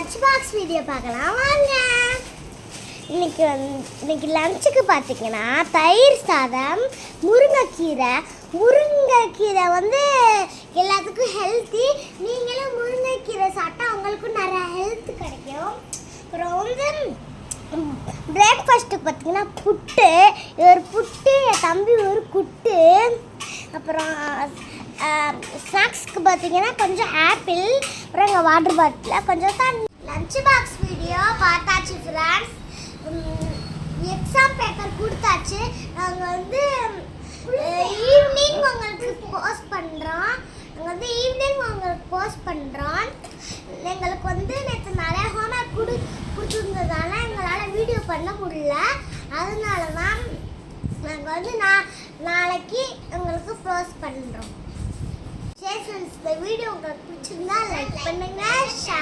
Lunch box video பார்க்கலாம் வாங்க. இன்னைக்கு லஞ்சுக்கு பார்த்தீங்கன்னா தயிர் சாதம், முருங்கைக்கீரை வந்து எல்லாத்துக்கும் ஹெல்த்தி. நீங்களும் முருங்கைக்கீரை சாப்பிட்டா உங்களுக்கும் நிறைய ஹெல்த் கிடைக்கும். அப்புறம் வந்து பிரேக்ஃபாஸ்ட்டுக்கு பார்த்தீங்கன்னா புட்டு, ஒரு புட்டு, என் தம்பி ஒரு குட்டு. அப்புறம் ஸ்நாக்ஸ்க்கு பார்த்தீங்கன்னா கொஞ்சம் ஆப்பிள், அப்புறம் எங்கள் வாட்டர் பாட்டில் கொஞ்சம் தண்ணி. லஞ்ச் பாக்ஸ் வீடியோ பார்த்தாச்சு ஃப்ரெண்ட்ஸ். எக்ஸாம் பேப்பர் கொடுத்தாச்சு. நாங்கள் வந்து ஈவினிங் உங்களுக்கு போஸ்ட் பண்ணுறோம். எங்களுக்கு வந்து நேற்று நிறைய ஹோம்ஒர்க் கொடுத்துருந்ததால எங்களால் வீடியோ பண்ண முடியல. அதனால தான் நாங்கள் வந்து நாளைக்கு உங்களுக்கு போஸ்ட் பண்ணுறோம். சரி ஃப்ரெண்ட்ஸ், இந்த வீடியோ உங்களுக்கு பிடிச்சிருந்தா லைக் பண்ணுங்கள், ஷேர்